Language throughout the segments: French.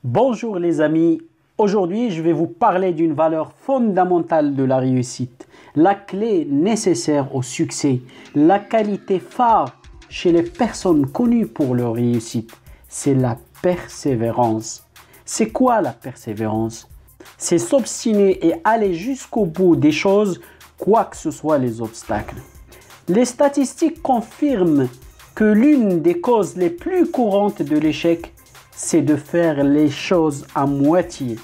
Bonjour les amis, aujourd'hui je vais vous parler d'une valeur fondamentale de la réussite, la clé nécessaire au succès, la qualité phare chez les personnes connues pour leur réussite, c'est la persévérance. C'est quoi la persévérance? C'est s'obstiner et aller jusqu'au bout des choses, quoi que ce soit les obstacles. Les statistiques confirment que l'une des causes les plus courantes de l'échec, c'est de faire les choses à moitié,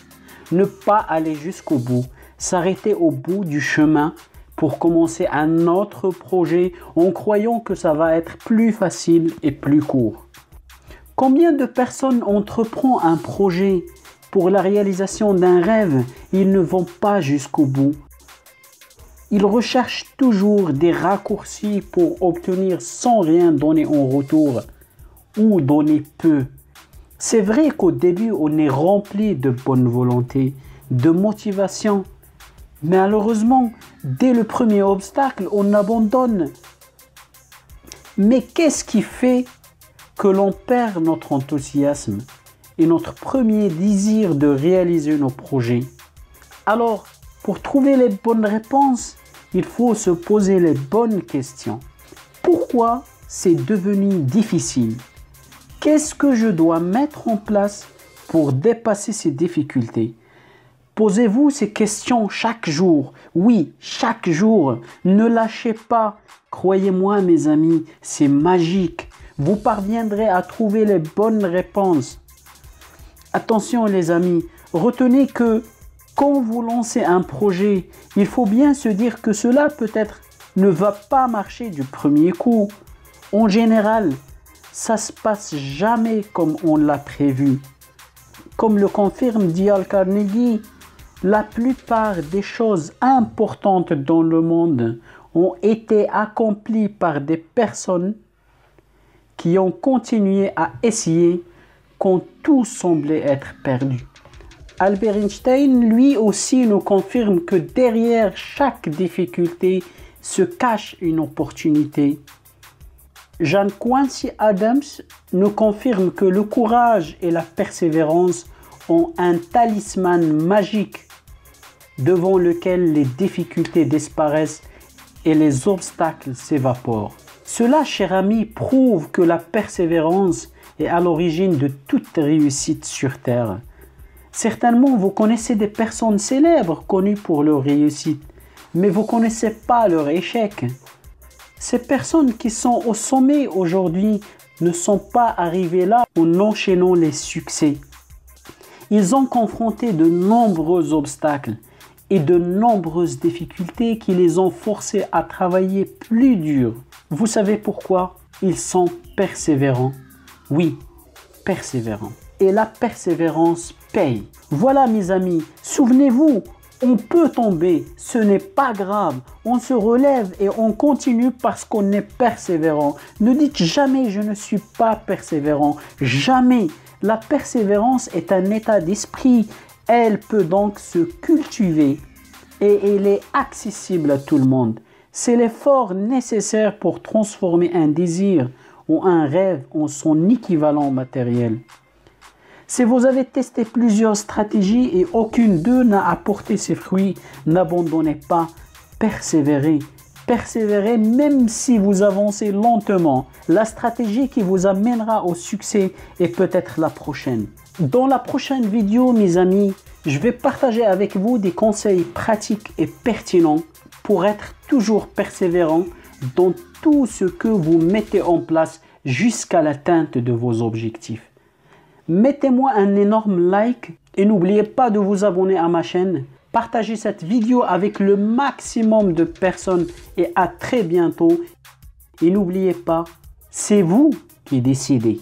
ne pas aller jusqu'au bout, s'arrêter au bout du chemin pour commencer un autre projet en croyant que ça va être plus facile et plus court. Combien de personnes entreprennent un projet pour la réalisation d'un rêve, ils ne vont pas jusqu'au bout. Ils recherchent toujours des raccourcis pour obtenir sans rien donner en retour ou donner peu. C'est vrai qu'au début, on est rempli de bonne volonté, de motivation. Mais malheureusement, dès le premier obstacle, on abandonne. Mais qu'est-ce qui fait que l'on perd notre enthousiasme et notre premier désir de réaliser nos projets? Alors, pour trouver les bonnes réponses, il faut se poser les bonnes questions. Pourquoi c'est devenu difficile? Qu'est-ce que je dois mettre en place pour dépasser ces difficultés? Posez-vous ces questions chaque jour. Oui, chaque jour. Ne lâchez pas. Croyez-moi mes amis, c'est magique. Vous parviendrez à trouver les bonnes réponses. Attention les amis, retenez que quand vous lancez un projet, il faut bien se dire que cela peut-être ne va pas marcher du premier coup. En général, ça se passe jamais comme on l'a prévu. Comme le confirme Dale Carnegie, la plupart des choses importantes dans le monde ont été accomplies par des personnes qui ont continué à essayer quand tout semblait être perdu. Albert Einstein, lui aussi, nous confirme que derrière chaque difficulté se cache une opportunité. John Quincy Adams nous confirme que le courage et la persévérance ont un talisman magique devant lequel les difficultés disparaissent et les obstacles s'évaporent. Cela, cher ami, prouve que la persévérance est à l'origine de toute réussite sur Terre. Certainement, vous connaissez des personnes célèbres connues pour leur réussite, mais vous ne connaissez pas leur échec. Ces personnes qui sont au sommet aujourd'hui ne sont pas arrivées là en enchaînant les succès. Ils ont confronté de nombreux obstacles et de nombreuses difficultés qui les ont forcés à travailler plus dur. Vous savez pourquoi? Ils sont persévérants. Oui, persévérants. Et la persévérance paye. Voilà mes amis, souvenez-vous, on peut tomber, ce n'est pas grave. On se relève et on continue parce qu'on est persévérant. Ne dites jamais je ne suis pas persévérant. Jamais. La persévérance est un état d'esprit. Elle peut donc se cultiver et elle est accessible à tout le monde. C'est l'effort nécessaire pour transformer un désir ou un rêve en son équivalent matériel. Si vous avez testé plusieurs stratégies et aucune d'eux n'a apporté ses fruits, n'abandonnez pas, persévérez. Persévérez même si vous avancez lentement. La stratégie qui vous amènera au succès est peut-être la prochaine. Dans la prochaine vidéo, mes amis, je vais partager avec vous des conseils pratiques et pertinents pour être toujours persévérant dans tout ce que vous mettez en place jusqu'à l'atteinte de vos objectifs. Mettez-moi un énorme like et n'oubliez pas de vous abonner à ma chaîne. Partagez cette vidéo avec le maximum de personnes et à très bientôt. Et n'oubliez pas, c'est vous qui décidez.